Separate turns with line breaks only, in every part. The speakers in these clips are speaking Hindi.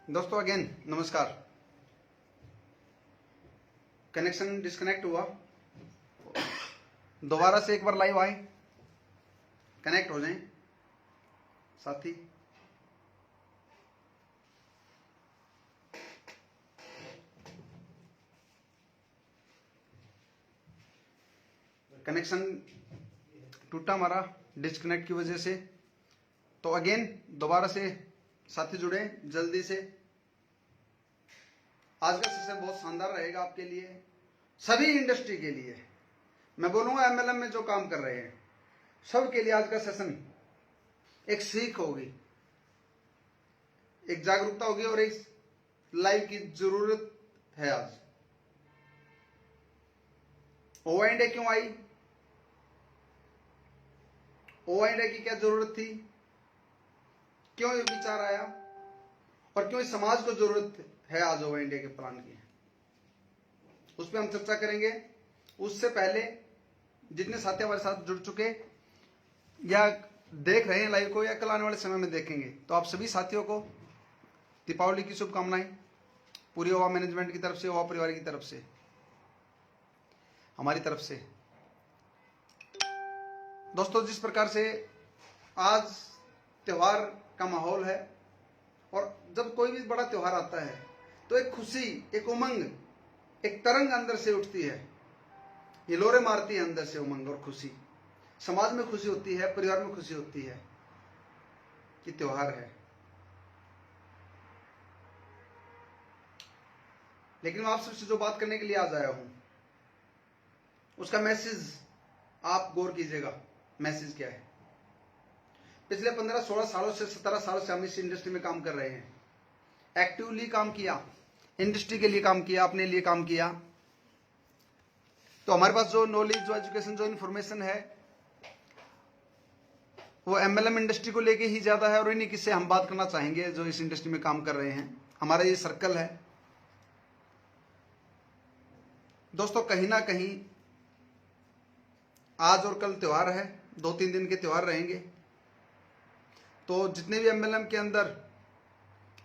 दोस्तों अगेन नमस्कार। कनेक्शन डिस्कनेक्ट हुआ, दोबारा से एक बार लाइव आए, कनेक्ट हो जाएं साथी। कनेक्शन टूटा हमारा डिस्कनेक्ट की वजह से, तो अगेन दोबारा से साथी जुड़े जल्दी से। आज का सेशन बहुत शानदार रहेगा आपके लिए, सभी इंडस्ट्री के लिए। मैं बोलूंगा एमएलएम में जो काम कर रहे हैं सबके लिए आज का सेशन एक सीख होगी, एक जागरूकता होगी और एक लाइव की जरूरत है। आज ओवाइंडे क्यों आई, ओवाइंडे की क्या जरूरत थी, क्यों ये विचार आया और क्यों इस समाज को जरूरत है आज ओवाइंडे के प्लान की, उस पर हम चर्चा करेंगे। उससे पहले जितने साथी हमारे साथ जुड़ चुके या देख रहे हैं लाइव को या कल आने वाले समय में देखेंगे, तो आप सभी साथियों को दीपावली की शुभकामनाएं पूरी ओवा मैनेजमेंट की तरफ से, ओवा परिवार की तरफ से, हमारी तरफ से। दोस्तों, जिस प्रकार से आज त्योहार का माहौल है और जब कोई भी बड़ा त्योहार आता है तो एक खुशी, एक उमंग, एक तरंग अंदर से उठती है, हिलोरे मारती है अंदर से उमंग और खुशी। समाज में खुशी होती है, परिवार में खुशी होती है कि त्योहार है। लेकिन मैं आप सबसे जो बात करने के लिए आज आया हूं उसका मैसेज आप गौर कीजिएगा। मैसेज क्या है? पिछले 15-16 सालों से 17 सालों से हम इस इंडस्ट्री में काम कर रहे हैं, एक्टिवली काम किया, इंडस्ट्री के लिए काम किया, अपने लिए काम किया। तो हमारे पास जो नॉलेज, जो एजुकेशन, जो इन्फॉर्मेशन है वो एमएलएम इंडस्ट्री को लेके ही ज्यादा है और इन्हीं किससे हम बात करना चाहेंगे जो इस इंडस्ट्री में काम कर रहे हैं। हमारा ये सर्कल है। दोस्तों, कहीं ना कहीं आज और कल त्योहार है, 2-3 दिन के त्योहार रहेंगे। तो जितने भी एमएलएम के अंदर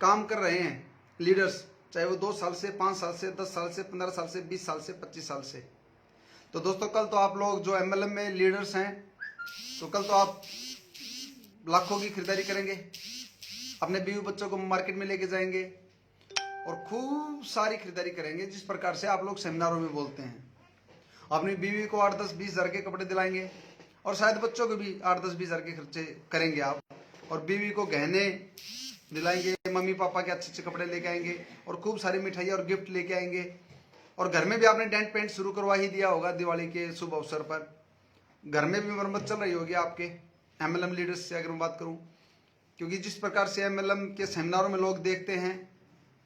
काम कर रहे हैं लीडर्स, चाहे वो 2 साल से, 5 साल से, 10 साल से, 15 साल से, 20 साल से, 25 साल से, तो दोस्तों कल तो आप लोग जो एमएलएम में लीडर्स हैं, तो कल तो आप लाखों की खरीदारी करेंगे, अपने बीवी बच्चों को मार्केट में लेके जाएंगे और खूब सारी खरीदारी करेंगे। जिस प्रकार से आप लोग सेमिनारों में बोलते हैं, अपनी बीवी को 8-10-20 हजार के कपड़े दिलाएंगे और शायद बच्चों को भी 8-10-20 हजार के खर्चे करेंगे आप, और बीवी को गहने दिलाएंगे, मम्मी पापा के अच्छे अच्छे कपड़े लेके आएंगे और खूब सारी मिठाई और गिफ्ट लेके आएंगे। और घर में भी आपने डेंट पेंट शुरू करवा ही दिया होगा दिवाली के शुभ अवसर पर। घर में भी मरम्मत चल रही होगी आपके एमएलएम लीडर्स से अगर मैं बात करूं, क्योंकि जिस प्रकार से एमएलएम के सेमिनारों में लोग देखते हैं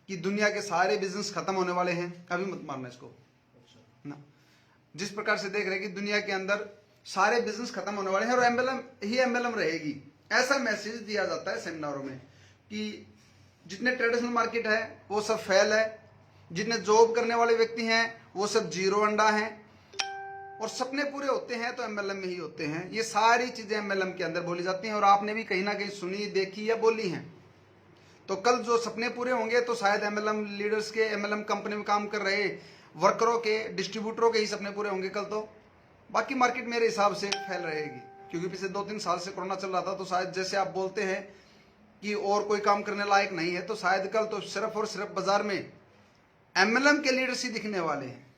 कि दुनिया के सारे बिजनेस खत्म होने वाले हैं, कभी मत मारना इसको ना। जिस प्रकार से देख रहे हैं कि दुनिया के अंदर सारे बिजनेस खत्म होने वाले हैं और एमएलएम ही एमएलएम रहेगी, ऐसा मैसेज दिया जाता है सेमिनारों में कि जितने ट्रेडिशनल मार्केट है वो सब फेल है, जितने जॉब करने वाले व्यक्ति हैं वो सब जीरो अंडा हैं, और सपने पूरे होते हैं तो एमएलएम में ही होते हैं। ये सारी चीजें एमएलएम के अंदर बोली जाती हैं और आपने भी कहीं ना कहीं सुनी, देखी या बोली हैं। तो कल जो सपने पूरे होंगे तो शायद एमएलएम लीडर्स के, एमएलएम कंपनी में काम कर रहे वर्करों के, डिस्ट्रीब्यूटरों के ही सपने पूरे होंगे कल तो। बाकी मार्केट मेरे हिसाब से फैल रहेगी, क्योंकि पिछले 2-3 साल से कोरोना चल रहा था, तो शायद जैसे आप बोलते हैं कि और कोई काम करने लायक नहीं है, तो शायद कल तो सिर्फ और सिर्फ बाजार में एमएलएम के लीडर्स ही दिखने वाले हैं।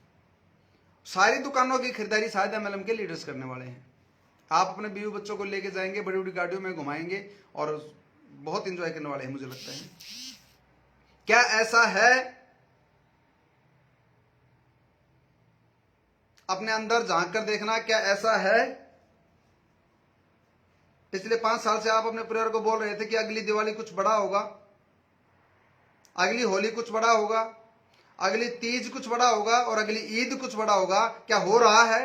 सारी दुकानों की खरीदारी शायद एमएलएम के लीडर्स करने वाले हैं। आप अपने बीवी बच्चों को लेके जाएंगे, बड़ी बड़ी गाड़ियों में घुमाएंगे और बहुत एंजॉय करने वाले हैं, मुझे लगता है। क्या ऐसा है? अपने अंदर झांक कर देखना, क्या ऐसा है? पिछले 5 साल से आप अपने परिवार को बोल रहे थे कि अगली दिवाली कुछ बड़ा होगा, अगली होली कुछ बड़ा होगा, अगली तीज कुछ बड़ा होगा और अगली ईद कुछ बड़ा होगा। क्या हो रहा है?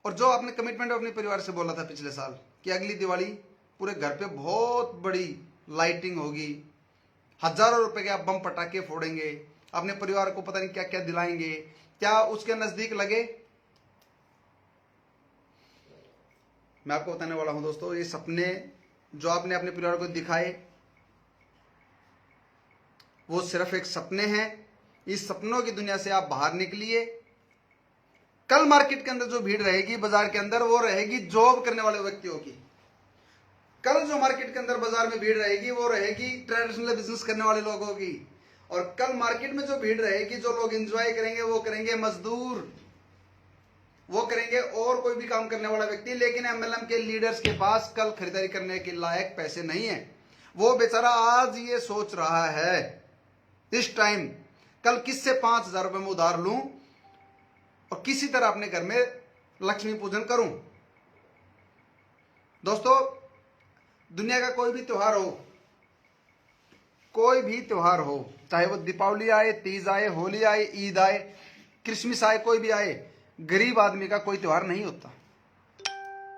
और जो आपने कमिटमेंट अपने परिवार से बोला था पिछले साल कि अगली दिवाली पूरे घर पे बहुत बड़ी लाइटिंग होगी, हजारों रुपए के आप बम पटाखे फोड़ेंगे, अपने परिवार को पता नहीं क्या क्या दिलाएंगे, क्या उसके नजदीक लगे? मैं आपको बताने वाला हूं दोस्तों, ये सपने जो आपने अपने परिवार को दिखाए वो सिर्फ एक सपने हैं। इस सपनों की दुनिया से आप बाहर निकलिए। कल मार्केट के अंदर जो भीड़ रहेगी बाजार के अंदर, वो रहेगी जॉब करने वाले व्यक्तियों की। कल जो मार्केट के अंदर बाजार में भीड़ रहेगी वो रहेगी ट्रेडिशनल बिजनेस करने वाले लोगों की। और कल मार्केट में जो भीड़ रहेगी, जो लोग एंजॉय करेंगे, वो करेंगे मजदूर, वो करेंगे और कोई भी काम करने वाला व्यक्ति। लेकिन एमएलएम के लीडर्स के पास कल खरीदारी करने के लायक पैसे नहीं है। वो बेचारा आज ये सोच रहा है इस टाइम, कल किससे 5,000 रुपए में उधार लूं और किसी तरह अपने घर में लक्ष्मी पूजन करूं। दोस्तों, दुनिया का कोई भी त्योहार हो, कोई भी त्योहार हो, चाहे वो दीपावली आए, तीज आए, होली आए, ईद आए, क्रिसमस आए, कोई भी आए, गरीब आदमी का कोई त्योहार नहीं होता।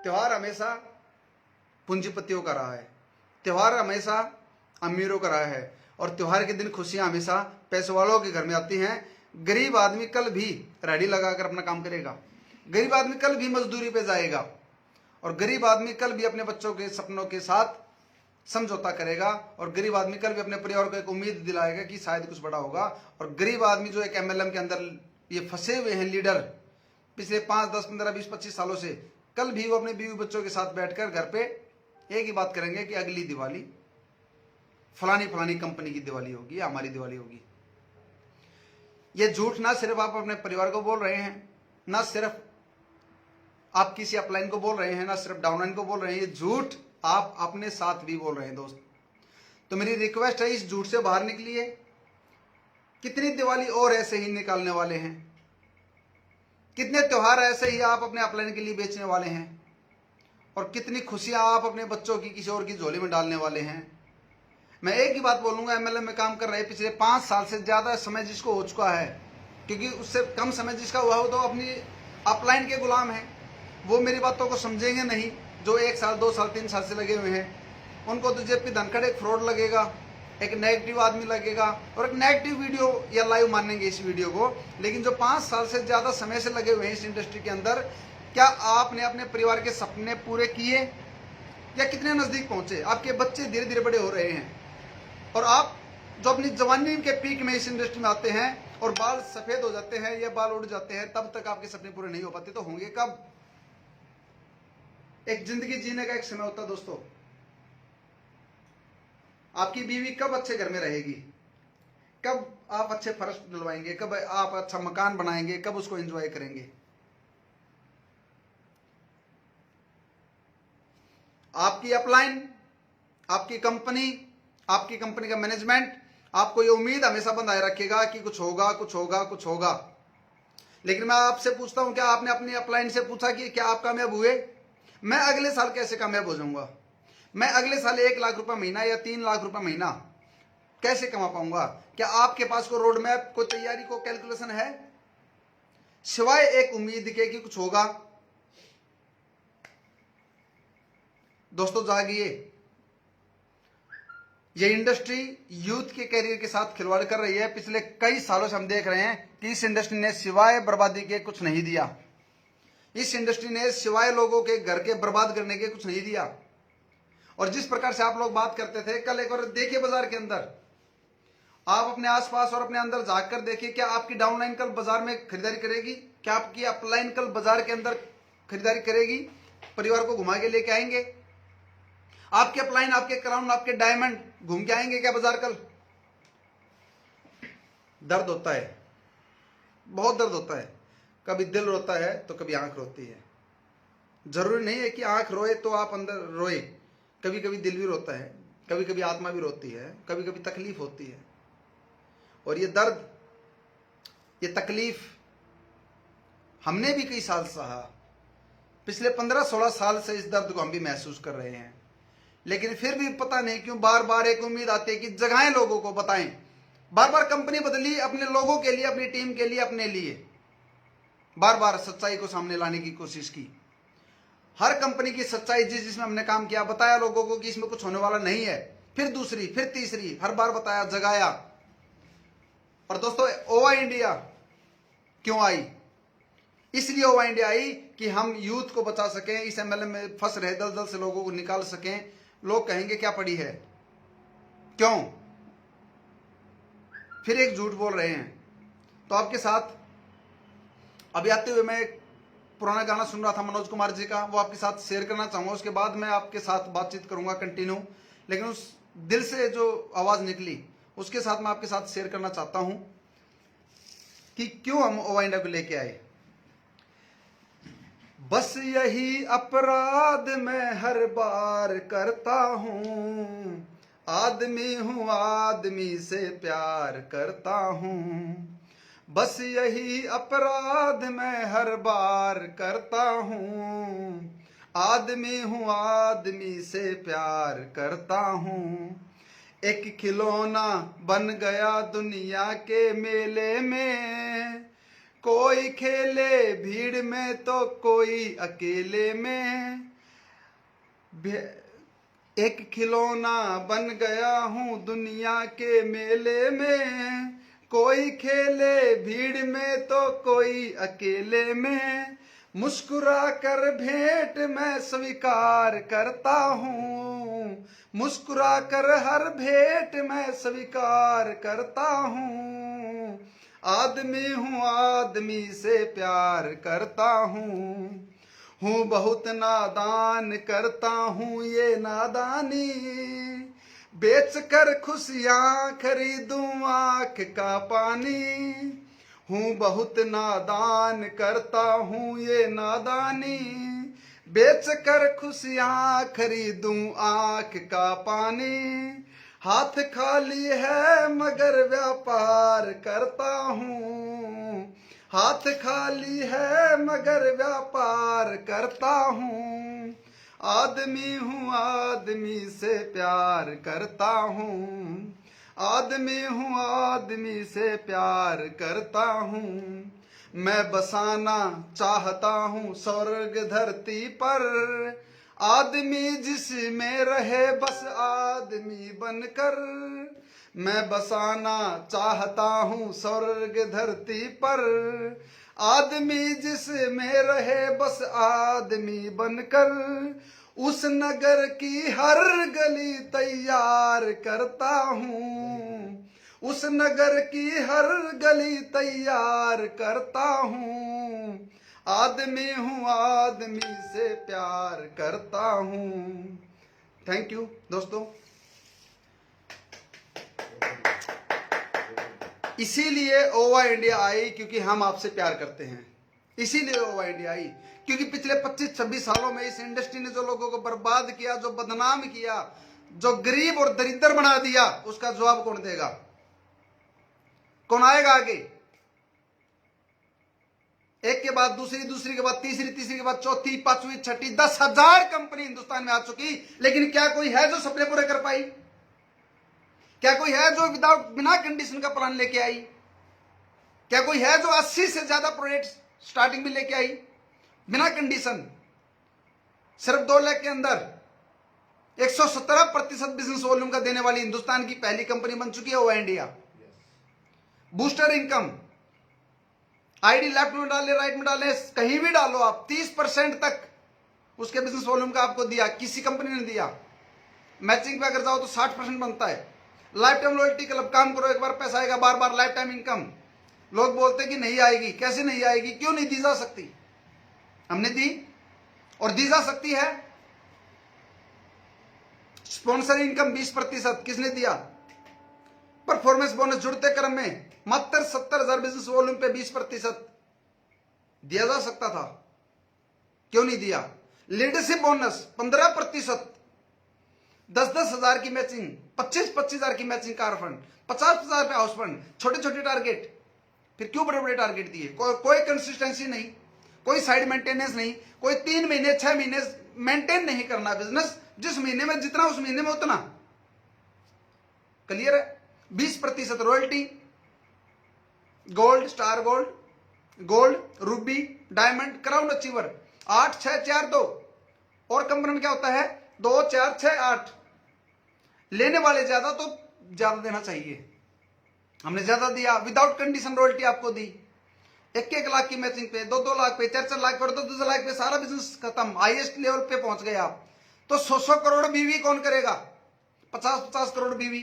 त्योहार हमेशा पूंजीपतियों का रहा है, त्योहार हमेशा अमीरों का रहा है। और त्योहार के दिन खुशियां हमेशा पैसे वालों के घर में आती हैं। गरीब आदमी कल भी रेहड़ी लगाकर अपना काम करेगा, गरीब आदमी कल भी मजदूरी पे जाएगा, और गरीब आदमी कल भी अपने बच्चों के सपनों के साथ समझौता करेगा, और गरीब आदमी कल भी अपने परिवार को एक उम्मीद दिलाएगा कि शायद कुछ बड़ा होगा। और गरीब आदमी जो एक एमएलएम के अंदर ये फंसे हुए हैं लीडर पिछले 5, 10, 15, 20, 25 सालों से, कल भी वो अपने बीवी बच्चों के साथ बैठकर घर पे एक ही बात करेंगे कि अगली दिवाली फलानी फलानी कंपनी की दिवाली होगी, हमारी दिवाली होगी। ये झूठ ना सिर्फ आप अपने परिवार को बोल रहे हैं, ना सिर्फ आप किसी अपलाइन को बोल रहे हैं, ना सिर्फ डाउनलाइन को बोल रहे हैं, ये झूठ आप अपने साथ भी बोल रहे हैं दोस्त। तो मेरी रिक्वेस्ट है, इस झूठ से बाहर निकलिए। कितनी दिवाली और ऐसे ही निकालने वाले हैं, कितने त्योहार ऐसे ही आप अपने अपलाइन के लिए बेचने वाले हैं, और कितनी खुशियां आप अपने बच्चों की किसी और की झोली में डालने वाले हैं। मैं एक ही बात बोलूंगा, एमएलएम में काम कर रहे पिछले 5 साल से ज्यादा समय जिसको हो चुका है, क्योंकि उससे कम समय जिसका हुआ हो तो अपनी अपलाइन के गुलाम है, वो मेरी बातों को समझेंगे नहीं। जो 1 साल, 2 साल, 3 साल से लगे हुए हैं, उनको तो जेपी धनखड़ एक फ्रॉड लगेगा, एक नेगेटिव आदमी लगेगा, और एक नेगेटिव वीडियो या लाइव मानेंगे इस वीडियो को। लेकिन जो 5 साल से ज्यादा समय से लगे हुए हैं इस इंडस्ट्री के अंदर, क्या आपने अपने परिवार के सपने पूरे किए या कितने नजदीक पहुंचे? आपके बच्चे धीरे धीरे बड़े हो रहे हैं, और आप जो अपनी जवानी के पीक में इस इंडस्ट्री में आते हैं और बाल सफेद हो जाते हैं या बाल उड़ जाते हैं, तब तक आपके सपने पूरे नहीं हो पाते। तो होंगे कब? एक जिंदगी जीने का एक समय होता है दोस्तों। आपकी बीवी कब अच्छे घर में रहेगी, कब आप अच्छे फर्श डलवाएंगे, कब आप अच्छा मकान बनाएंगे, कब उसको एंजॉय करेंगे? आपकी अपलाइन, आपकी कंपनी का मैनेजमेंट आपको ये उम्मीद हमेशा बंधाए रखेगा कि कुछ होगा, कुछ होगा, कुछ होगा। लेकिन मैं आपसे पूछता हूं, क्या आपने अपनी अपलाइन से पूछा कि क्या आप कामयाब हुए? मैं अगले साल कैसे कामयाब हो जाऊंगा? मैं अगले साल 1 लाख रुपए महीना या 3 लाख रुपए महीना कैसे कमा पाऊंगा? क्या आपके पास कोई रोड मैप, कोई तैयारी, को कैलकुलेशन है, सिवाय एक उम्मीद के कि कुछ होगा? दोस्तों, जागिए। ये इंडस्ट्री यूथ के कैरियर के साथ खिलवाड़ कर रही है। पिछले कई सालों से हम देख रहे हैं कि इस इंडस्ट्री ने सिवाय बर्बादी के कुछ नहीं दिया। इस इंडस्ट्री ने सिवाय लोगों के घर के बर्बाद करने के कुछ नहीं दिया। और जिस प्रकार से आप लोग बात करते थे, कल एक बार देखिए बाजार के अंदर, आप अपने आसपास और अपने अंदर जाकर कर देखिए, क्या आपकी डाउनलाइन कल बाजार में खरीदारी करेगी? क्या आपकी अपलाइन कल बाजार के अंदर खरीदारी करेगी? परिवार को घुमा के लेके आएंगे? आपके अपलाइन, आपके क्राउन, आपके डायमंड घूम के आएंगे क्या बाजार कल? दर्द होता है, बहुत दर्द होता है। कभी दिल रोता है तो कभी आंख रोती है। जरूरी नहीं है कि आंख रोए तो आप अंदर रोए, कभी कभी दिल भी रोता है, कभी कभी आत्मा भी रोती है, कभी कभी तकलीफ होती है। और ये दर्द, ये तकलीफ हमने भी कई साल सहा। पिछले 15-16 साल से इस दर्द को हम भी महसूस कर रहे हैं। लेकिन फिर भी पता नहीं क्यों बार बार एक उम्मीद आती है कि जगाएं, लोगों को बताएं। बार बार कंपनी बदली अपने लोगों के लिए, अपनी टीम के लिए, अपने लिए। बार बार सच्चाई को सामने लाने की कोशिश की। हर कंपनी की सच्चाई जिसमें हमने काम किया, बताया लोगों को कि इसमें कुछ होने वाला नहीं है। फिर दूसरी, फिर तीसरी, हर बार बताया, जगाया। और दोस्तों, ओवा इंडिया क्यों आई? इसलिए ओवा इंडिया आई कि हम यूथ को बचा सकें, इस एमएलएम में फंस रहे दलदल से लोगों को निकाल सकें। लोग कहेंगे क्या पड़ी है, क्यों फिर एक झूठ बोल रहे हैं। तो आपके साथ अभी आते हुए मैं एक पुराना गाना सुन रहा था मनोज कुमार जी का, वो आपके साथ शेयर करना चाहूंगा। उसके बाद मैं आपके साथ बातचीत करूंगा कंटिन्यू, लेकिन उस दिल से जो आवाज निकली उसके साथ मैं आपके साथ शेयर करना चाहता हूं कि क्यों हम ओवा इंडिया को लेके आए। बस यही अपराध मैं हर बार करता हूं, आदमी हूं आदमी से प्यार करता हूं। बस यही अपराध मैं हर बार करता हूं, आदमी हूं आदमी से प्यार करता हूं। एक खिलौना बन गया दुनिया के मेले में, कोई खेले भीड़ में तो कोई अकेले में। एक खिलौना बन गया हूँ दुनिया के मेले में, कोई खेले भीड़ में तो कोई अकेले में। मुस्कुरा कर भेंट मैं स्वीकार करता हूँ, मुस्कुरा कर हर भेंट मैं स्वीकार करता हूँ। आदमी हूँ आदमी से प्यार करता हूँ बहुत नादान करता हूँ ये नादानी, बेच कर खुशियाँ खरीदूं आँख का पानी। हूँ बहुत नादान करता हूँ ये नादानी, बेच कर खुशियाँ खरीदूं आँख का पानी। हाथ खाली है मगर व्यापार करता हूँ, हाथ खाली है मगर व्यापार करता हूँ। आदमी हूँ आदमी से प्यार करता हूँ, आदमी हूँ आदमी से प्यार करता हूँ। मैं बसाना चाहता हूँ स्वर्ग धरती पर, आदमी जिसमें रहे बस आदमी बनकर। मैं बसाना चाहता हूँ स्वर्ग धरती पर, आदमी जिसमें रहे बस आदमी बनकर। उस नगर की हर गली तैयार करता हूँ, उस नगर की हर गली तैयार करता हूँ। आदमी हूँ आदमी से प्यार करता हूँ। थैंक यू दोस्तों। इसीलिए ओवा इंडिया आई क्योंकि हम आपसे प्यार करते हैं, इसीलिए ओवा इंडिया आई क्योंकि पिछले 25-26 सालों में इस इंडस्ट्री ने जो लोगों को बर्बाद किया, जो बदनाम किया, जो गरीब और दरिद्र बना दिया, उसका जवाब कौन देगा, कौन आएगा आगे। एक के बाद दूसरी, दूसरी के बाद तीसरी, तीसरी के बाद चौथी, पांचवी, छठी, 10,000 कंपनी हिंदुस्तान में आ चुकी, लेकिन क्या कोई है जो सपने पूरे कर पाई? क्या कोई है जो बिना कंडीशन का प्लान लेके आई? क्या कोई है जो 80 से ज्यादा प्रोजेक्ट स्टार्टिंग में लेके आई बिना कंडीशन? सिर्फ 2 लाख के अंदर 117% बिजनेस वॉल्यूम का देने वाली हिंदुस्तान की पहली कंपनी बन चुकी है ओवा India. Booster income, ID left में डाले राइट में डाले कहीं भी डालो आप, 30% तक उसके बिजनेस वॉल्यूम का आपको दिया, किसी कंपनी ने दिया। मैचिंग पे अगर जाओ तो 60% बनता है। लाइफ टाइम लॉयल्टी क्लब, काम करो एक बार पैसा आएगा, बार बार लाइफ टाइम इनकम। लोग बोलते कि नहीं आएगी, कैसे नहीं आएगी, क्यों नहीं दी जा सकती? हमने दी और दी जा सकती है। स्पॉन्सर इनकम 20%, किसने दिया? परफॉर्मेंस बोनस जुड़ते क्रम में मात्र 70,000 बिजनेस वॉल्यूम पे 20% दिया जा सकता था, क्यों नहीं दिया? लीडरशिप बोनस 15%, 10-10 हजार की मैचिंग, 25-25 हजार की मैचिंग कार फंड, 50,000 पे हाउस फंड, छोटे छोटे टारगेट। फिर क्यों बड़े बड़े टारगेट दिए? कोई कंसिस्टेंसी नहीं, कोई साइड मेंटेनेंस नहीं, कोई 3 महीने 6 महीने मेंटेन नहीं करना बिजनेस, जिस महीने में जितना उस महीने में उतना। क्लियर है? 20% royalty, gold, star gold, gold, Ruby, diamond, crown achiever, 8 6 4 2। और कंपनी में क्या होता है? 2 4 6 8। लेने वाले ज्यादा तो ज्यादा देना चाहिए, हमने ज्यादा दिया। विदाउट कंडीशन रॉयल्टी आपको दी, 1-1 लाख की मैचिंग पे, 2-2 लाख पे, 4-4 लाख पे, 2-2 लाख पे सारा बिजनेस खत्म, हाईएस्ट लेवल पे पहुंच गए आप। तो 100 करोड़ बीवी कौन करेगा? 50-50 करोड़ बीवी,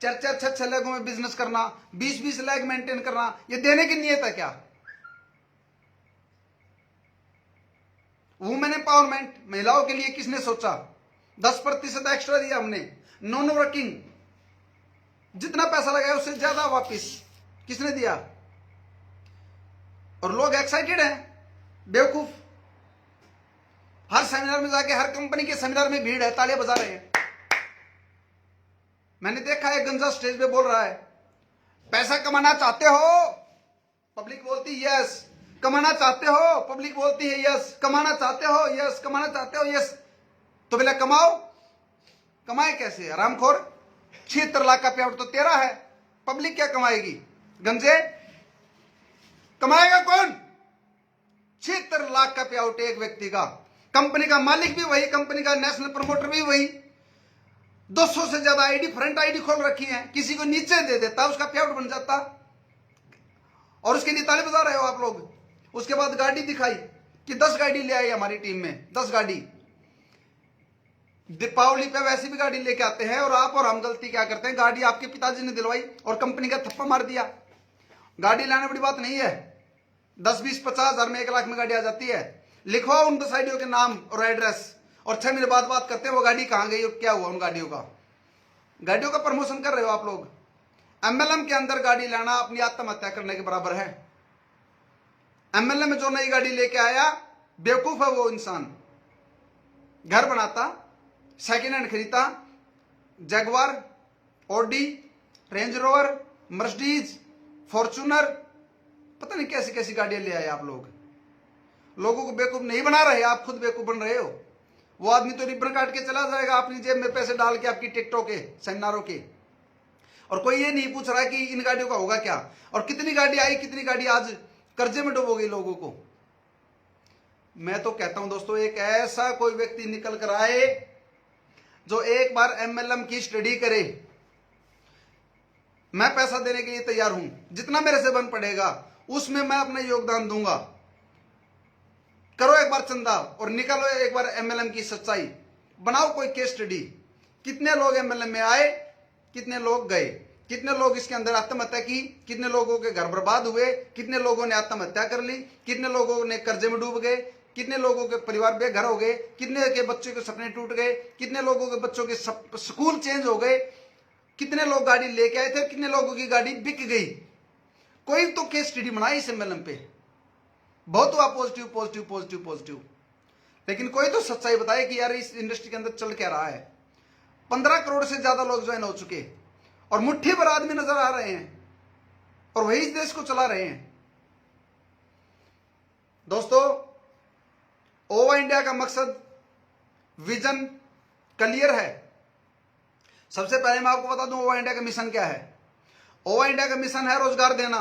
4-4 6-6 लाखों में बिजनेस करना, 20-20 लाख मेंटेन करना, ये देने की नीयत है क्या? वुमेन एम्पावरमेंट, महिलाओं के लिए किसने सोचा? 10% एक्स्ट्रा दिया हमने, नॉन वर्किंग, जितना पैसा लगाया उससे ज्यादा वापिस किसने दिया? और लोग एक्साइटेड हैं, बेवकूफ। हर सेमिनार में जाके, हर कंपनी के सेमिनार में भीड़ है, तालियां बजा रहे हैं। मैंने देखा है गंजा स्टेज पे बोल रहा है, पैसा कमाना चाहते हो? पब्लिक बोलती यस। कमाना चाहते हो? पब्लिक बोलती है यस। कमाना चाहते हो? यस। कमाना चाहते हो? यस। तो पहले कमाओ। कमाए कैसे? हरामखोर। 76 लाख का पेआउट तो तेरा है, पब्लिक क्या कमाएगी? गंजे कमाएगा कौन? 76 लाख का पेआउट एक व्यक्ति का, कंपनी का मालिक भी वही, कंपनी का नेशनल प्रमोटर भी वही, 200 से ज्यादा आईडी, फ्रंट आईडी खोल रखी है, किसी को नीचे दे देता, उसका पेआउट बन जाता, और उसके लिए ताली बजा रहे हो आप लोग। उसके बाद गाड़ी दिखाई कि 10 गाड़ी ले आई हमारी टीम में, 10 गाड़ी। दीपावली पे वैसी भी गाड़ी लेके आते हैं, और आप और हम गलती क्या करते हैं, गाड़ी आपके पिताजी ने दिलवाई और कंपनी का थप्पा मार दिया। गाड़ी लाना बड़ी बात नहीं है, 10 20 50 हजार में 1 लाख में गाड़ी आ जाती है। लिखवाओ उन 10 गाड़ियों के नाम और एड्रेस, और 6 महीने बाद बात करते हैं वो गाड़ी कहां गई और क्या हुआ उन गाड़ियों का। गाड़ियों का प्रमोशन कर रहे हो आप लोग। एमएलएम के अंदर गाड़ी लाना अपनी आत्महत्या करने के बराबर है। एमएलएम में जो नई गाड़ी लेके आया, बेवकूफ है वो इंसान। घर बनाता, सेकेंड हैंड खरीदता, Jaguar, Audi, Range Rover, Mercedes, Fortuner, पता नहीं कैसी कैसी गाड़ियां ले आए आप लोग। लोगों को बेवकूफ नहीं बना रहे, आप खुद बेवकूफ बन रहे हो। वो आदमी तो रिबन काट के चला जाएगा अपनी जेब में पैसे डाल के, आपकी टिकटों के, सेमिनारों के, और कोई ये नहीं पूछ रहा है कि इन गाड़ियों का होगा क्या, और कितनी गाड़ी आई, कितनी गाड़ी आज कर्जे में डूबोगी लोगों को। मैं तो कहता हूं दोस्तों, एक ऐसा कोई व्यक्ति निकल कर आए जो एक बार एमएलएम की स्टडी करे। मैं पैसा देने के लिए तैयार हूं, जितना मेरे से बन पड़ेगा उसमें मैं अपना योगदान दूंगा। करो एक बार चंदा और निकालो एक बार एमएलएम की सच्चाई, बनाओ कोई केस स्टडी। कितने लोग एमएलएम में आए, कितने लोग गए, कितने लोग इसके अंदर आत्महत्या की, कितने लोगों के घर बर्बाद हुए, कितने लोगों ने आत्महत्या कर ली, कितने लोगों ने कर्जे में डूब गए, कितने लोगों के परिवार बेघर हो गए, कितने के बच्चों के सपने टूट गए, कितने लोगों के बच्चों के स्कूल चेंज हो गए, कितने लोग गाड़ी लेके आए थे, कितने लोगों की गाड़ी बिक गई। कोई तो केस स्टडी बनाई इस एमएलएम पे। बहुत हुआ पॉजिटिव पॉजिटिव पॉजिटिव पॉजिटिव, लेकिन कोई तो सच्चाई बताए कि यार इस इंडस्ट्री के अंदर चल क्या रहा है। 15 करोड़ से ज्यादा लोग ज्वाइन हो चुके और मुट्ठी भर आदमी नजर आ रहे हैं, और वही इस देश को चला रहे हैं। दोस्तों, ओवा इंडिया का मकसद, विजन क्लियर है। सबसे पहले मैं आपको बता दूं ओवा इंडिया का मिशन क्या है। ओवा इंडिया का मिशन है रोजगार देना।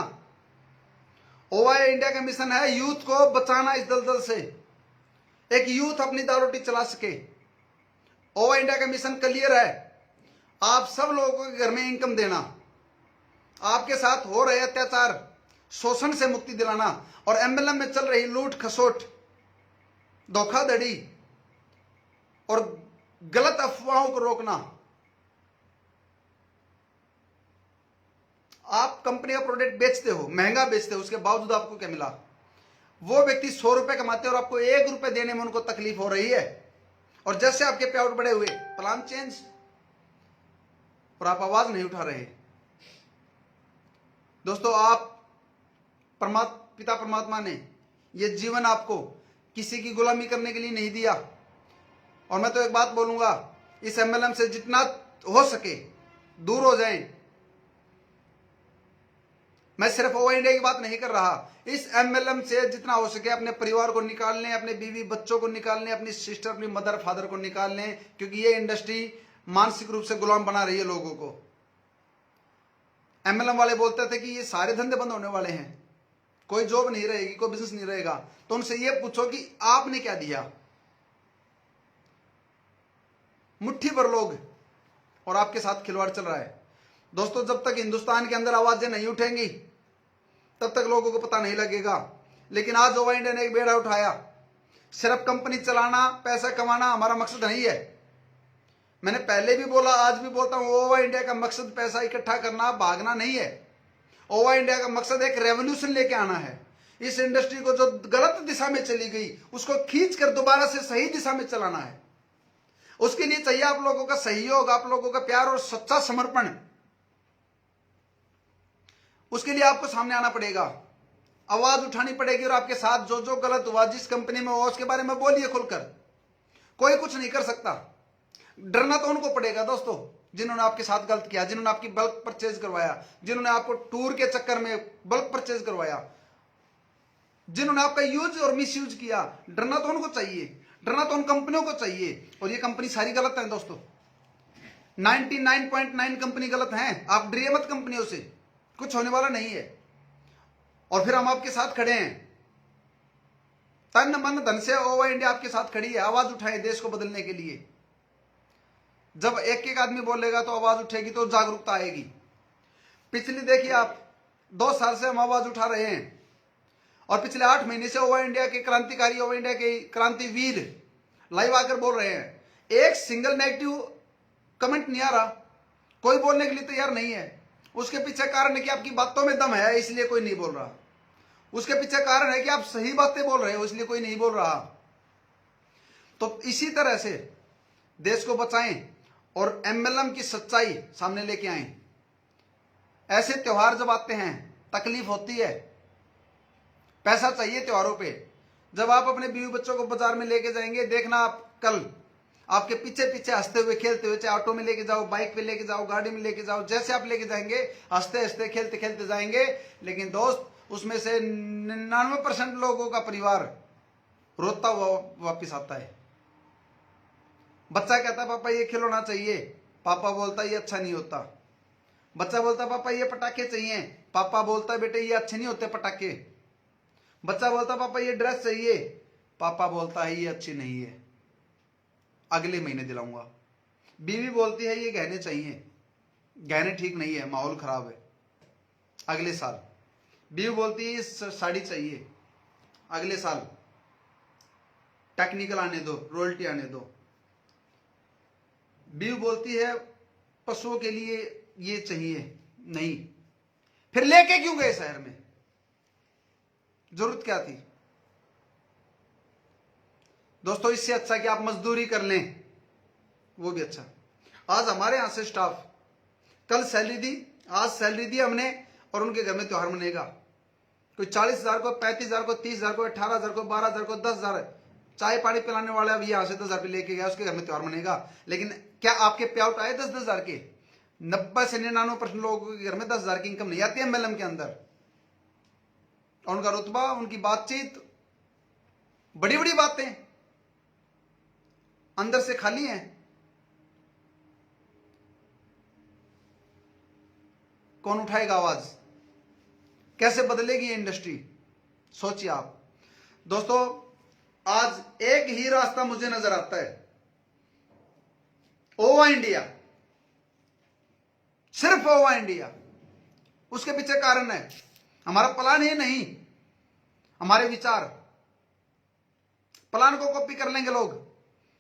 ओवा इंडिया का मिशन है यूथ को बचाना इस दलदल से, एक यूथ अपनी दारोटी चला सके। ओवा इंडिया का मिशन क्लियर है, आप सब लोगों के घर में इनकम देना, आपके साथ हो रहे अत्याचार, शोषण से मुक्ति दिलाना, और एमएलएम में चल रही लूट खसोट, धोखाधड़ी और गलत अफवाहों को रोकना। आप कंपनी का प्रोडक्ट बेचते हो, महंगा बेचते हो, उसके बावजूद आपको क्या मिला? वो व्यक्ति 100 रुपए कमाते हैं और आपको 1 रुपए देने में उनको तकलीफ हो रही है, और जैसे आपके पे आउट बढ़े हुए, प्लान चेंज, और आप आवाज नहीं उठा रहे। दोस्तों, आप पिता परमात्मा ने ये जीवन आपको किसी की गुलामी करने के लिए नहीं दिया। और मैं तो एक बात बोलूंगा, इस एमएलएम से जितना हो सके दूर हो जाएं। मैं सिर्फ ओवा इंडिया की बात नहीं कर रहा, इस एमएलएम से जितना हो सके अपने परिवार को निकाल लें, अपने बीवी बच्चों को निकाल लें, अपनी सिस्टर, अपनी मदर फादर को निकाल लें, क्योंकि ये इंडस्ट्री मानसिक रूप से गुलाम बना रही है लोगों को। एमएलएम वाले बोलते थे कि ये सारे धंधे बंद होने वाले हैं, कोई जॉब नहीं रहेगी, कोई बिजनेस नहीं रहेगा। तो उनसे ये पूछो कि आपने क्या दिया? मुट्ठी भर लोग, और आपके साथ खिलवाड़ चल रहा है। दोस्तों, जब तक हिंदुस्तान के अंदर आवाजें नहीं उठेंगी, तब तक लोगों को पता नहीं लगेगा। लेकिन आज ओवा इंडिया ने एक बेड़ा उठाया। सिर्फ कंपनी चलाना, पैसा कमाना हमारा मकसद नहीं है। मैंने पहले भी बोला, आज भी बोलता हूं, ओवा इंडिया का मकसद पैसा इकट्ठा करना, भागना नहीं है। ओवा इंडिया का मकसद एक रेवोल्यूशन लेके आना है। इस इंडस्ट्री को जो गलत दिशा में चली गई उसको खींच कर दोबारा से सही दिशा में चलाना है। उसके लिए चाहिए आप लोगों का सहयोग, आप लोगों का प्यार और सच्चा समर्पण। उसके लिए आपको सामने आना पड़ेगा, आवाज उठानी पड़ेगी और आपके साथ जो जो गलत हुआ, जिस कंपनी में हुआ, उसके बारे में बोलिए खुलकर। कोई कुछ नहीं कर सकता। डरना तो उनको पड़ेगा दोस्तों जिन्होंने आपके साथ गलत किया, जिन्होंने आपकी बल्क परचेज करवाया, जिन्होंने आपको टूर के चक्कर में बल्क परचेज करवाया, जिन्होंने आपका यूज और मिस यूज किया। डरना तो उनको चाहिए, डरना तो उन कंपनियों को चाहिए। और ये कंपनी सारी गलत है दोस्तों, 99.9 कंपनी गलत है। आप डरिए मत कंपनियों से, कुछ होने वाला नहीं है। और फिर हम आपके साथ खड़े हैं, तन मन धन से ओवा इंडिया आपके साथ खड़ी है। आवाज उठाए देश को बदलने के लिए। जब एक एक आदमी बोलेगा तो आवाज उठेगी, तो जागरूकता आएगी। पिछले देखिए आप 2 साल से हम आवाज उठा रहे हैं और पिछले 8 महीने से ओवा इंडिया के क्रांतिकारी, ओवा इंडिया के क्रांतिवीर लाइव आकर बोल रहे हैं। एक सिंगल नेगेटिव कमेंट नहीं आ रहा, कोई बोलने के लिए तैयार नहीं है। उसके पीछे कारण है कि आपकी बातों में दम है, इसलिए कोई नहीं बोल रहा। उसके पीछे कारण है कि आप सही बातें बोल रहे हो, इसलिए कोई नहीं बोल रहा। तो इसी तरह से देश को बचाएं और एमएलएम की सच्चाई सामने लेके आएं। ऐसे त्योहार जब आते हैं तकलीफ होती है, पैसा चाहिए त्योहारों पे। जब आप अपने बीवी बच्चों को बाजार में लेके जाएंगे, देखना आप कल आपके पीछे पीछे हंसते हुए खेलते हुए, चाहे ऑटो में लेके जाओ, बाइक पे लेके जाओ, गाड़ी में लेके जाओ, जैसे आप लेके जाएंगे हंसते हंसते खेलते खेलते जाएंगे। लेकिन दोस्त, उसमें से 99% लोगों का परिवार रोता हुआ वापिस आता है। बच्चा कहता है पापा ये खिलौना चाहिए, पापा बोलता है ये अच्छा नहीं होता। बच्चा बोलता है पापा ये पटाखे चाहिए, पापा बोलता है बेटे ये अच्छे नहीं होते पटाखे। बच्चा बोलता है पापा ये ड्रेस चाहिए, पापा बोलता है ये अच्छी नहीं है, अगले महीने दिलाऊंगा। बीवी बोलती है ये गहने चाहिए, गहने ठीक नहीं है, माहौल खराब है, अगले साल। बीवी बोलती है ये साड़ी चाहिए, अगले साल। टेक्निकल आने दो, रॉयल्टी आने दो। बीवी बोलती है पशुओं के लिए ये चाहिए, नहीं। फिर लेके क्यों गए शहर में, जरूरत क्या थी दोस्तों? इससे अच्छा कि आप मजदूरी कर लें, वो भी अच्छा। आज हमारे यहां से स्टाफ कल सैलरी दी, आज सैलरी दी हमने, और उनके घर में त्योहार मनेगा। कोई 40,000 को, 35,000 को, 30,000 को, 18,000 को, 12,000 को, 10,000 चाय पानी पिलाने वाला अभी यहां से 10,000 रुपये लेके गया, उसके घर में त्योहार मनेगा। लेकिन क्या आपके पे आउट आए 10,000 के? 90 से 99% लोगों के घर में 10,000 की इनकम नहीं आती है एमएलएम के अंदर। और उनका रुतबा, उनकी बातचीत, बड़ी बड़ी बातें, अंदर से खाली हैं। कौन उठाएगा आवाज? कैसे बदलेगी ये इंडस्ट्री? सोचिए आप दोस्तों। आज एक ही रास्ता मुझे नजर आता है, ओवा इंडिया, सिर्फ ओवा इंडिया। उसके पीछे कारण है हमारा प्लान ही नहीं, हमारे विचार। प्लान को कॉपी कर लेंगे लोग,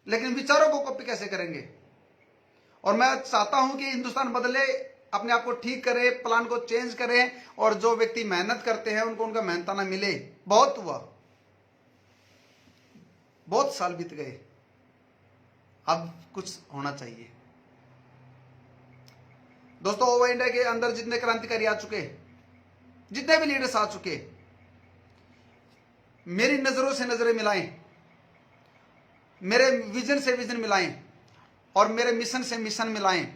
लेकिन विचारों को कॉपी कैसे करेंगे? और मैं चाहता हूं कि हिंदुस्तान बदले, अपने आप को ठीक करे, प्लान को चेंज करे, और जो व्यक्ति मेहनत करते हैं उनको उनका मेहनताना मिले। बहुत हुआ, बहुत साल बीत गए, अब कुछ होना चाहिए दोस्तों। ओवा इंडिया के अंदर जितने क्रांतिकारी आ चुके, जितने भी लीडर्स आ चुके, मेरी नजरों से नजरें मिलाएं, मेरे विजन से विजन मिलाएं, और मेरे मिशन से मिशन मिलाएं।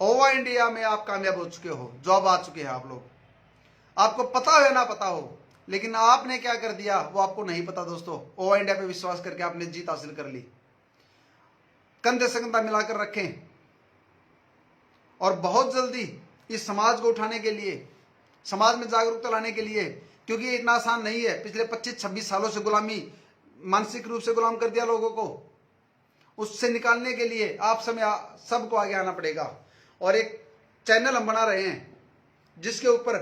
ओवा इंडिया में आप कामयाब हो चुके हो, जॉब आ चुके हैं आप लोग। आपको पता हो या ना पता हो, लेकिन आपने क्या कर दिया वो आपको नहीं पता दोस्तों। ओवा इंडिया पे विश्वास करके आपने जीत हासिल कर ली। कंधे से कंधा मिलाकर रखें, और बहुत जल्दी इस समाज को उठाने के लिए, समाज में जागरूकता लाने के लिए, क्योंकि ये इतना आसान नहीं है। पिछले 25-26 सालों से गुलामी, मानसिक रूप से गुलाम कर दिया लोगों को, उससे निकालने के लिए आप सबको आगे आना पड़ेगा। और एक चैनल हम बना रहे हैं जिसके ऊपर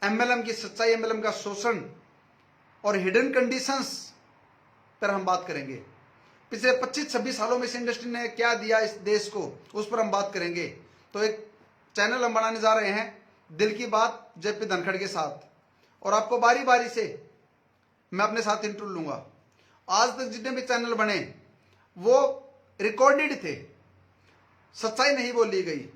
एमएलएम की सच्चाई, एमएलएम का शोषण और हिडन कंडीशंस पर हम बात करेंगे। पिछले 25-26 सालों में इस इंडस्ट्री ने क्या दिया इस देश को, उस पर हम बात करेंगे। तो एक चैनल हम बनाने जा रहे हैं, दिल की बात जेपी धनखड़ के साथ, और आपको बारी बारी से मैं अपने साथ इंटरव्यू लूंगा। आज तक जितने भी चैनल बने वो रिकॉर्डेड थे, सच्चाई नहीं बोली गई।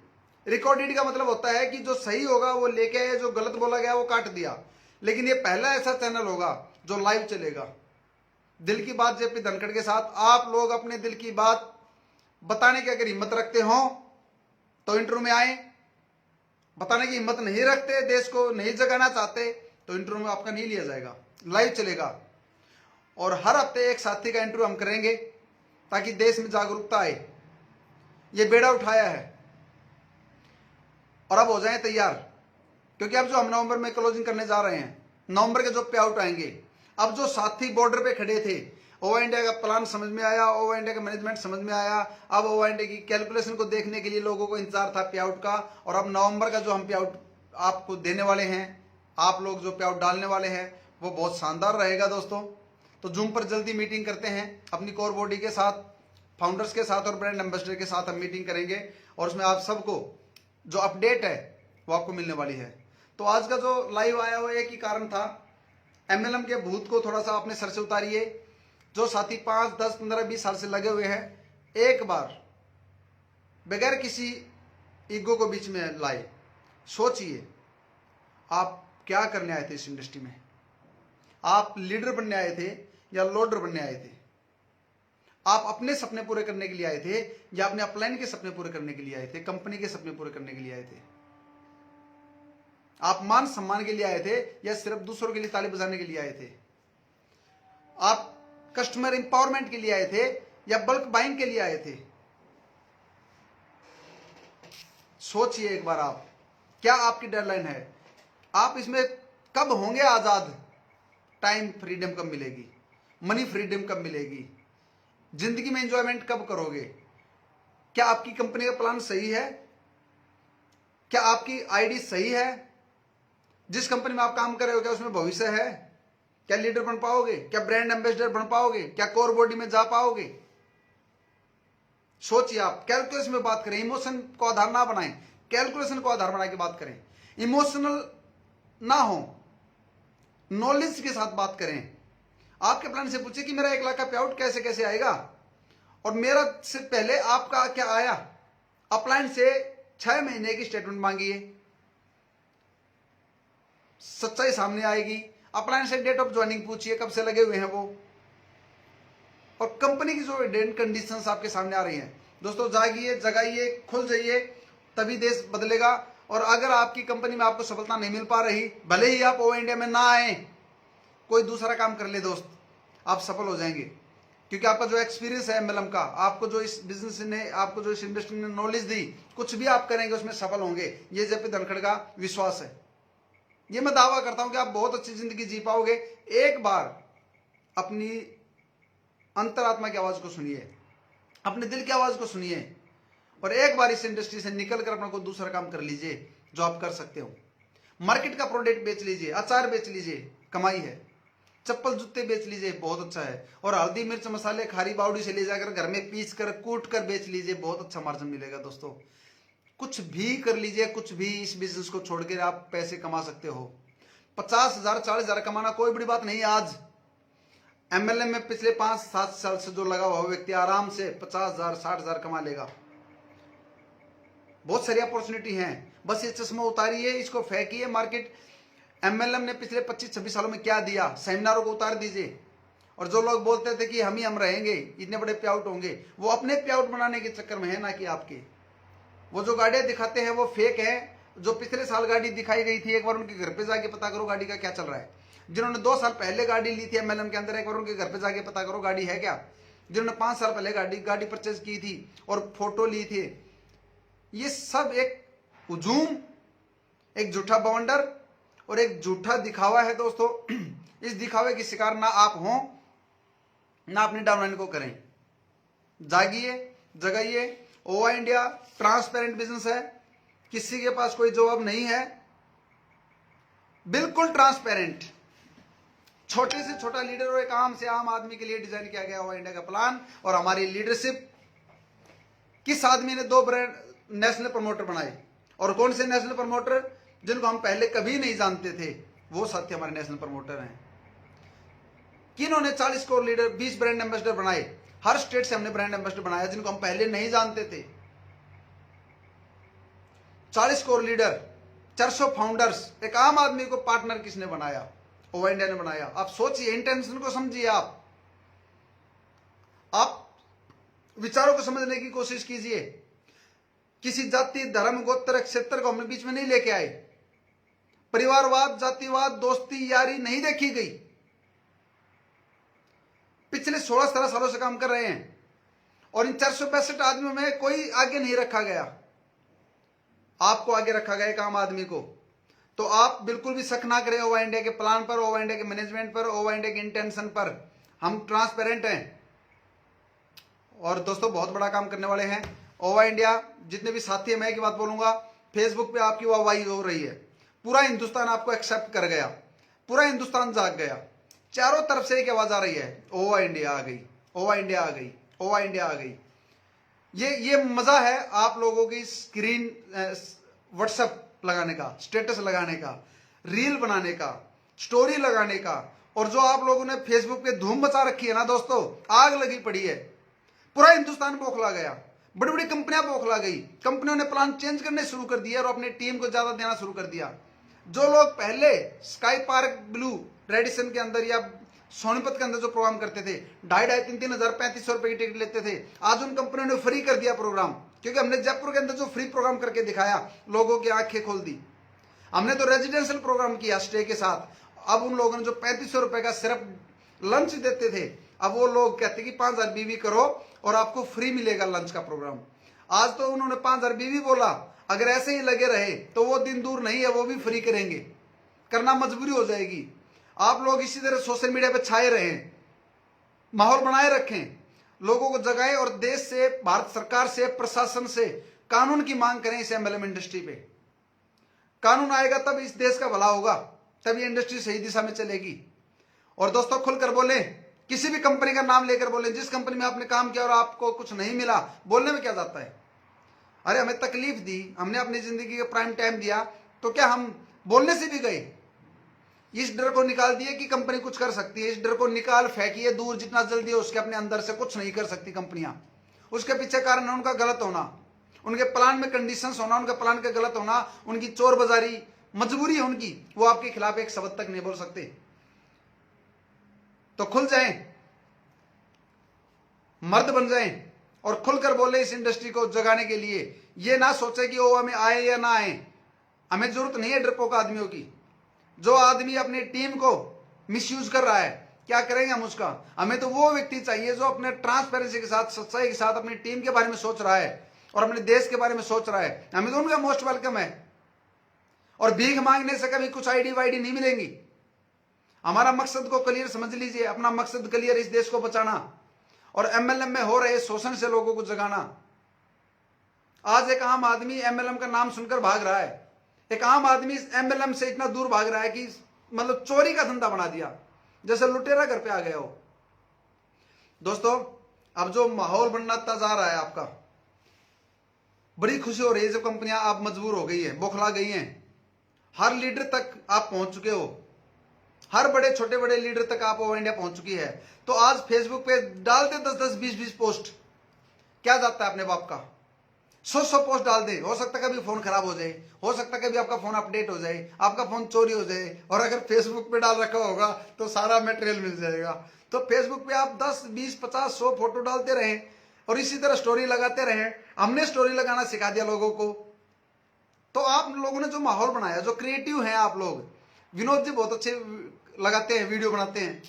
रिकॉर्डेड का मतलब होता है कि जो सही होगा वो लेके आए, जो गलत बोला गया वो काट दिया। लेकिन ये पहला ऐसा चैनल होगा जो लाइव चलेगा, दिल की बात जेपी धनखड़ के साथ। आप लोग अपने दिल की बात बताने की अगर हिम्मत रखते हो तो इंटरव्यू में आए, बताने की हिम्मत नहीं रखते, देश को नहीं जगाना चाहते, तो इंटरव्यू में आपका नहीं लिया जाएगा, लाइव चलेगा। और हर हफ्ते एक साथी का इंटरव्यू हम करेंगे ताकि देश में जागरूकता आए। ये बेड़ा उठाया है और अब हो जाएं तैयार, क्योंकि अब जो हम नवंबर में क्लोजिंग करने जा रहे हैं, नवंबर के जो पे आउट आएंगे, अब जो साथी बॉर्डर पे खड़े थे, ओवा इंडिया का प्लान समझ में आया, ओवा इंडिया का मैनेजमेंट समझ में आया। अब ओवा इंडिया की कैलकुलेशन को देखने के लिए लोगों को इंतजार था पे आउट का। और अब नवंबर का जो हम पे आउट आपको देने वाले हैं, आप लोग जो पे आउट डालने वाले हैं, वो बहुत शानदार रहेगा दोस्तों। तो जूम पर जल्दी मीटिंग करते हैं अपनी कोर बॉडी के साथ, फाउंडर्स के साथ और ब्रांड एम्बेसडर के साथ हम मीटिंग करेंगे, और उसमें आप सबको जो अपडेट है वो आपको मिलने वाली है। तो आज का जो लाइव आया हुआ एक ही कारण था, एमएलएम के भूत को थोड़ा सा अपने सर से उतारिए। जो साथी 5, 10, 15, 20 साल से लगे हुए हैं, एक बार बगैर किसी ईगो को बीच में लाए, सोचिए आप क्या करने आए थे इस इंडस्ट्री में। आप लीडर बनने आए थे या लोडर बनने आए थे? आप अपने सपने पूरे करने के लिए आए थे या अपने अपलाइन के सपने पूरे करने के लिए आए थे, कंपनी के सपने पूरे करने के लिए आए थे? आप मान सम्मान के लिए आए थे या सिर्फ दूसरों के लिए ताली बजाने के लिए आए थे? आप कस्टमर इंपावरमेंट के लिए आए थे या बल्क बाइंग के लिए आए थे? सोचिए एक बार आप, क्या आपकी डेडलाइन है? आप इसमें कब होंगे आजाद? टाइम फ्रीडम कब मिलेगी? मनी फ्रीडम कब मिलेगी? जिंदगी में एंजॉयमेंट कब करोगे? क्या आपकी कंपनी का प्लान सही है? क्या आपकी आईडी सही है? जिस कंपनी में आप काम कर रहे हो क्या उसमें भविष्य है? क्या लीडर बन पाओगे? क्या ब्रांड एम्बेसडर बन पाओगे? क्या कोर बॉडी में जा पाओगे? सोचिए आप, कैलकुलेशन में बात करें, इमोशन को आधार ना बनाएं, कैलकुलेशन को आधार बना के बात करें, इमोशनल ना हो, नॉलेज के साथ बात करें। आपके प्लान से पूछिए कि मेरा 1 लाख का पे आउट कैसे कैसे आएगा, और मेरा से पहले आपका क्या आया। अपलाइन से 6 महीने की स्टेटमेंट मांगिए, सच्चाई सामने आएगी। अपलाइन से डेट ऑफ ज्वाइनिंग पूछिए, कब से लगे हुए हैं वो, और कंपनी की जो डेट कंडीशंस आपके सामने आ रही हैं। दोस्तों जागिए, जगाइए, खुल जाइए, तभी देश बदलेगा। और अगर आपकी कंपनी में आपको सफलता नहीं मिल पा रही, भले ही आप ओवर इंडिया में ना आए, कोई दूसरा काम कर ले दोस्त, आप सफल हो जाएंगे। क्योंकि आपका जो एक्सपीरियंस है एमएलएम का, आपको जो इस बिजनेस ने, आपको जो इस इंडस्ट्री ने नॉलेज दी, कुछ भी आप करेंगे उसमें सफल होंगे, ये जेपी धनखड़ का विश्वास है। ये मैं दावा करता हूं कि आप बहुत अच्छी जिंदगी जी पाओगे। एक बार अपनी अंतरात्मा की आवाज को सुनिए, अपने दिल की आवाज को सुनिए, और एक बार इस इंडस्ट्री से निकलकर अपना कोई दूसरा काम कर लीजिए जो आप कर सकते हो। मार्केट का प्रोडक्ट बेच लीजिए, अचार बेच लीजिए, कमाई है। चप्पल जूते बेच लीजिए, बहुत अच्छा है। और हल्दी मिर्च मसाले खारी बावड़ी से ले जाकर घर में पीस कर कूट कर बेच लीजिए, बहुत अच्छा मार्जिन मिलेगा दोस्तों। कुछ भी कर लीजिए, कुछ भी, इस बिजनेस को छोड़कर आप पैसे कमा सकते हो। 50,000 40,000 कमाना कोई बड़ी बात नहीं है। आज एमएलएम में पिछले 5-7 साल से जो लगा हुआ व्यक्ति आराम से 50,000 60,000 कमा लेगा। बहुत सारी अपॉर्चुनिटी हैं, बस ये चश्मा उतारिए, इसको फेंकिए। मार्केट एमएलएम ने पिछले 25-26 सालों में क्या दिया, सेमिनारों को उतार दीजिए। और जो लोग बोलते थे कि हम रहेंगे, इतने बड़े पे आउट होंगे, वो अपने पे आउट बनाने के चक्कर में है, ना कि आपके। वो जो गाड़ियां दिखाते हैं वो फेक है। जो पिछले साल गाड़ी दिखाई गई थी, एक बार उनके घर पे जाके पता करो गाड़ी का क्या चल रहा है। जिन्होंने 2 साल पहले गाड़ी ली थी एमएलएम के अंदर, एक बार उनके घर पे जाके पता करो गाड़ी है क्या। जिन्होंने 5 साल पहले गाड़ी परचेज की थी और फोटो ली थी, ये सब एक हुजूम, एक झूठा बवंडर और एक झूठा दिखावा है दोस्तों। इस दिखावे की शिकार ना आप हों, ना अपनी डाउनलाइन को करें। जागिए, जगाइए। ओवा इंडिया ट्रांसपेरेंट बिजनेस है, किसी के पास कोई जवाब नहीं है। बिल्कुल ट्रांसपेरेंट, छोटे से छोटा लीडर और एक आम से आम आदमी के लिए डिजाइन किया गया ओवा इंडिया का प्लान। और हमारी लीडरशिप, किस आदमी ने 2 ब्रांड नेशनल प्रमोटर बनाए, और कौन से नेशनल प्रमोटर जिनको हम पहले कभी नहीं जानते थे, वो साथी हमारे नेशनल प्रमोटर हैं। किन्होंने 40 करोड़ लीडर, 20 ब्रांड एम्बेसडर बनाए, हर स्टेट से हमने ब्रांड एम्बेसडर बनाया जिनको हम पहले नहीं जानते थे। 40 करोड़ लीडर, 400 फाउंडर्स, एक आम आदमी को पार्टनर किसने बनाया? ओवा इंडिया ने बनाया। आप सोचिए, इंटेंशन को समझिए, आप विचारों को समझने की कोशिश कीजिए। किसी जाति, धर्म, गोत्र, क्षेत्र को हमने बीच में नहीं लेके आए। परिवारवाद, जातिवाद, दोस्ती, यारी नहीं देखी गई। पिछले 16-17 सालों से काम कर रहे हैं और इन 465 आदमियों में कोई आगे नहीं रखा गया। आपको आगे रखा गया एक आम आदमी को। तो आप बिल्कुल भी शक ना करें ओवा इंडिया के प्लान पर, ओवा इंडिया के मैनेजमेंट पर, ओवा इंडिया के इंटेंशन पर। हम ट्रांसपेरेंट हैं और दोस्तों बहुत बड़ा काम करने वाले हैं। ओवा इंडिया जितने भी साथी हैं, मैं एक बात बोलूंगा, फेसबुक पे आपकी वाहवाही हो रही है, पूरा हिंदुस्तान आपको एक्सेप्ट कर गया, पूरा हिंदुस्तान जाग गया, चारों तरफ से एक आवाज आ रही है, ओवा इंडिया आ गई, ओवा इंडिया आ गई, ओवा इंडिया आ गई। ये मजा है आप लोगों की स्क्रीन, व्हाट्सएप लगाने का, स्टेटस लगाने का, रील बनाने का, स्टोरी लगाने का, और जो आप लोगों ने फेसबुक पे धूम मचा रखी है ना दोस्तों, आग लगी पड़ी है, पूरा हिंदुस्तान बौखला गया, बड़ी बड़ी कंपनियां बौखला गई, कंपनियों ने प्लान चेंज करने शुरू कर दिया और अपनी टीम को ज्यादा देना शुरू कर दिया। जो लोग पहले स्काई पार्क ब्लू रेडिसन के अंदर या सोनीपत के अंदर जो प्रोग्राम करते थे, 2,500-3,000 हजार 3,500 रुपए की टिकट लेते थे, आज उन कंपनियों ने फ्री कर दिया प्रोग्राम, क्योंकि हमने जयपुर के अंदर जो फ्री प्रोग्राम करके दिखाया, लोगों की आंखें खोल दी। हमने तो रेजिडेंशियल प्रोग्राम किया स्टे के साथ। अब उन लोगों ने जो 3,500 रुपए का सिर्फ लंच देते थे, अब वो लोग कहते कि 5,000 बीवी करो और आपको फ्री मिलेगा लंच का प्रोग्राम। आज तो उन्होंने 5,000 बीवी बोला, अगर ऐसे ही लगे रहे तो वो दिन दूर नहीं है, वो भी फ्री करेंगे, करना मजबूरी हो जाएगी। आप लोग इसी तरह सोशल मीडिया पे छाए रहें, माहौल बनाए रखें, लोगों को जगाएं और देश से, भारत सरकार से, प्रशासन से कानून की मांग करें इस एमएलएम इंडस्ट्री पे। कानून आएगा तब इस देश का भला होगा, तब ये इंडस्ट्री सही दिशा में चलेगी। और दोस्तों खुलकर बोलें, किसी भी कंपनी का नाम लेकर बोलें, जिस कंपनी में आपने काम किया और आपको कुछ नहीं मिला, बोलने में क्या जाता है? अरे हमें तकलीफ दी, हमने अपनी जिंदगी का प्राइम टाइम दिया, तो क्या हम बोलने से भी गए? इस डर को निकाल दिए कि कंपनी कुछ कर सकती है, इस डर को निकाल फेंकिए दूर जितना जल्दी हो, उसके अपने अंदर से कुछ नहीं कर सकती कंपनियां। उसके पीछे कारण है उनका गलत होना, उनके प्लान में कंडीशंस होना, उनके प्लान का गलत होना, उनकी चोर बाजारी, मजबूरी है उनकी, वो आपके खिलाफ एक शब्द तक नहीं बोल सकते। तो खुल जाएं, मर्द बन जाएं और खुलकर बोले इस इंडस्ट्री को जगाने के लिए। ये ना सोचे कि वो हमें आए या ना आए, हमें जरूरत नहीं है डरपोक आदमियों की। जो आदमी अपनी टीम को मिसयूज कर रहा है, क्या करेंगे हम उसका? हमें तो वो व्यक्ति चाहिए जो अपने ट्रांसपेरेंसी के साथ, सच्चाई के साथ अपनी टीम के बारे में सोच रहा है और अपने देश के बारे में सोच रहा है। हमें तो उनका मोस्ट वेलकम है। और भीख मांगने से कभी कुछ आईडी वाईडी नहीं मिलेंगी। हमारा मकसद को क्लियर समझ लीजिए, अपना मकसद क्लियर, इस देश को बचाना और एमएलएम में हो रहे शोषण से लोगों को जगाना। आज एक आम आदमी एमएलएम का नाम सुनकर भाग रहा है, एक आम आदमी एमएलएम से इतना दूर भाग रहा है कि मतलब चोरी का धंधा बना दिया, जैसे लुटेरा घर पे आ गया हो। दोस्तों अब जो माहौल बनना जा रहा है आपका, बड़ी खुशी हो रही है। जब कंपनियां आप मजबूर हो गई है, बौखला गई हैं, हर लीडर तक आप पहुंच चुके हो, हर बड़े छोटे बड़े लीडर तक आप ओवा इंडिया पहुंच चुकी है। तो आज फेसबुक पे डालते 10-10, 20-20 पोस्ट, क्या जाता है अपने बाप का? 100 पोस्ट डाल दे, हो सकता है कभी फोन खराब हो जाए, हो सकता है कभी आपका फोन अपडेट हो जाए, आपका फोन चोरी हो जाए, और अगर फेसबुक पे डाल रखा होगा तो सारा मटेरियल मिल जाएगा। तो फेसबुक पे आप 10, 20, 50, 100 फोटो डालते रहें और इसी तरह स्टोरी लगाते रहें। हमने स्टोरी लगाना सिखा दिया लोगों को। तो आप लोगों ने जो माहौल बनाया, जो क्रिएटिव हैं आप लोग, विनोद जी बहुत अच्छे लगाते हैं, वीडियो बनाते हैं,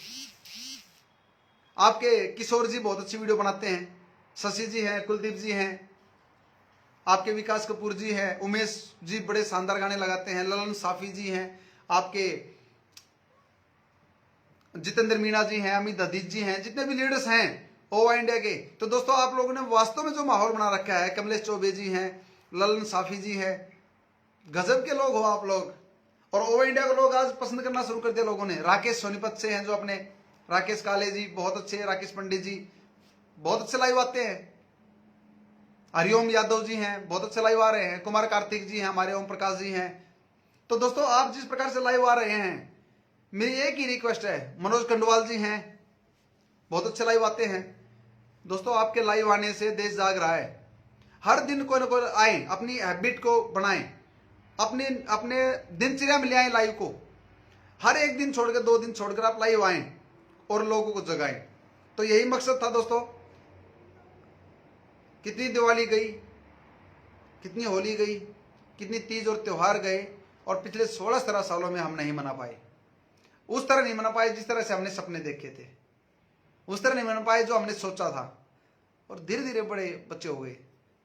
आपके किशोर जी बहुत अच्छी वीडियो बनाते हैं, शशि जी हैं, कुलदीप जी हैं, आपके विकास कपूर जी हैं, उमेश जी बड़े शानदार गाने लगाते हैं, ललन साफी जी हैं, आपके जितेंद्र मीणा जी हैं, अमित अधीज जी हैं, जितने भी लीडर्स हैं ओवा इंडिया के। तो दोस्तों आप लोगों ने वास्तव में जो माहौल बना रखा है, कमलेश चौबे जी हैं, ललन साफी जी हैं, गजब के लोग हो आप लोग। और ओवर इंडिया को लोग आज पसंद करना शुरू कर दिया लोगों ने। राकेश सोनीपत से हैं जो अपने, राकेश काले जी बहुत अच्छे, राकेश पंडित जी बहुत अच्छे लाइव आते हैं, हरिओम यादव जी हैं बहुत अच्छे लाइव आ रहे हैं, कुमार कार्तिक जी हैं हमारे, ओम प्रकाश जी हैं। तो दोस्तों आप जिस प्रकार से लाइव आ रहे हैं, मेरी एक ही रिक्वेस्ट है, मनोज खंडवाल जी हैं बहुत अच्छे लाइव आते हैं। दोस्तों आपके लाइव आने से देश जाग रहा है। हर दिन कोई ना कोई आए, अपनी हैबिट को बनाएं, अपने दिनचर्या में ले आए लाइव को। हर एक दिन छोड़कर, 2 दिन छोड़कर आप लाइव आए और लोगों को जगाएं। तो यही मकसद था दोस्तों। कितनी दिवाली गई, कितनी होली गई, कितनी तीज और त्योहार गए, और पिछले 16-17 सालों में हम नहीं मना पाए। उस तरह नहीं मना पाए जिस तरह से हमने सपने देखे थे, उस तरह नहीं मना पाए जो हमने सोचा था। और धीरे धीरे बड़े बच्चे हो गए,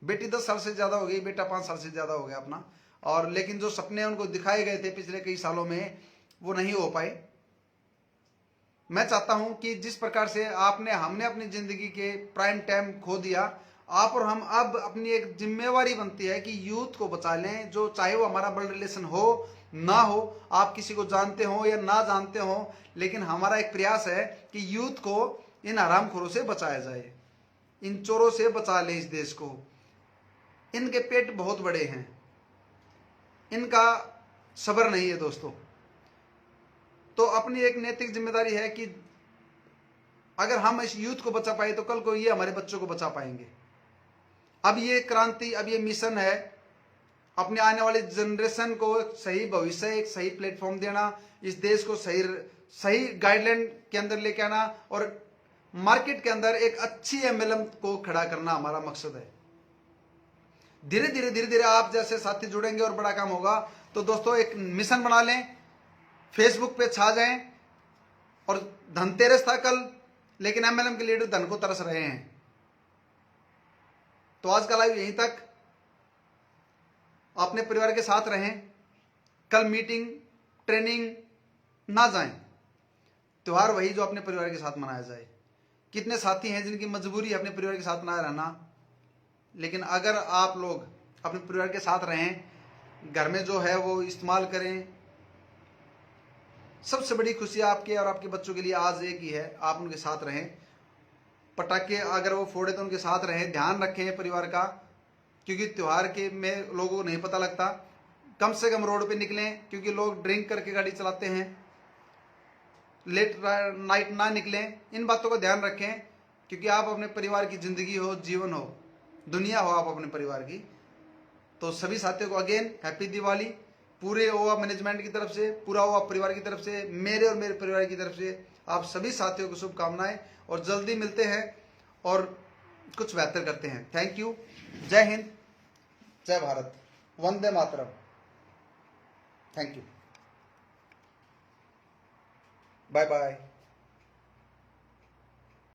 बेटी 10 साल से ज्यादा हो गई, बेटा 5 साल से ज्यादा हो गया अपना। और लेकिन जो सपने उनको दिखाए गए थे पिछले कई सालों में, वो नहीं हो पाए। मैं चाहता हूं कि जिस प्रकार से हमने अपनी जिंदगी के प्राइम टाइम खो दिया, आप और हम अब अपनी एक जिम्मेवारी बनती है कि यूथ को बचा लें। जो चाहे वो हमारा ब्लड रिलेशन हो ना हो, आप किसी को जानते हो या ना जानते हो, लेकिन हमारा एक प्रयास है कि यूथ को इन हरामखोरों से बचाया जाए, इन चोरों से बचा ले इस देश को। इनके पेट बहुत बड़े हैं, इनका सब्र नहीं है दोस्तों। तो अपनी एक नैतिक जिम्मेदारी है कि अगर हम इस यूथ को बचा पाए तो कल को ये हमारे बच्चों को बचा पाएंगे। अब ये क्रांति, अब ये मिशन है अपने आने वाली जनरेशन को एक सही भविष्य, एक सही प्लेटफॉर्म देना, इस देश को सही गाइडलाइन के अंदर लेके आना, और मार्केट के अंदर एक अच्छी एमएलएम को खड़ा करना हमारा मकसद है। धीरे धीरे आप जैसे साथी जुड़ेंगे और बड़ा काम होगा। तो दोस्तों एक मिशन बना लें, फेसबुक पे छा जाएं। और धनतेरस था कल, लेकिन एमएलएम के लीडर धन को तरस रहे हैं। तो आज का लाइव यहीं तक। अपने परिवार के साथ रहें, कल मीटिंग ट्रेनिंग ना जाएं। त्योहार वही जो अपने परिवार के साथ मनाया जाए। कितने साथी हैं जिनकी मजबूरी है अपने परिवार के साथ ना रहना, लेकिन अगर आप लोग अपने परिवार के साथ रहें, घर में जो है वो इस्तेमाल करें। सबसे बड़ी खुशी आपके और आपके बच्चों के लिए आज एक ही है, आप उनके साथ रहें। पटाखे अगर वो फोड़े तो उनके साथ रहें, ध्यान रखें परिवार का, क्योंकि त्यौहार के में लोगों को नहीं पता लगता। कम से कम रोड पे निकलें, क्योंकि लोग ड्रिंक करके गाड़ी चलाते हैं। लेट नाइट ना निकलें। इन बातों का ध्यान रखें, क्योंकि आप अपने परिवार की जिंदगी हो, जीवन हो, दुनिया हो आप अपने परिवार की। तो सभी साथियों को अगेन हैप्पी दिवाली, पूरे ओवा मैनेजमेंट की तरफ से, पूरा ओवा परिवार की तरफ से, मेरे और मेरे परिवार की तरफ से आप सभी साथियों को शुभकामनाएं। और जल्दी मिलते हैं और कुछ बेहतर करते हैं। Thank you. जय हिंद, जय भारत, वंदे मातरम। Thank you, bye bye.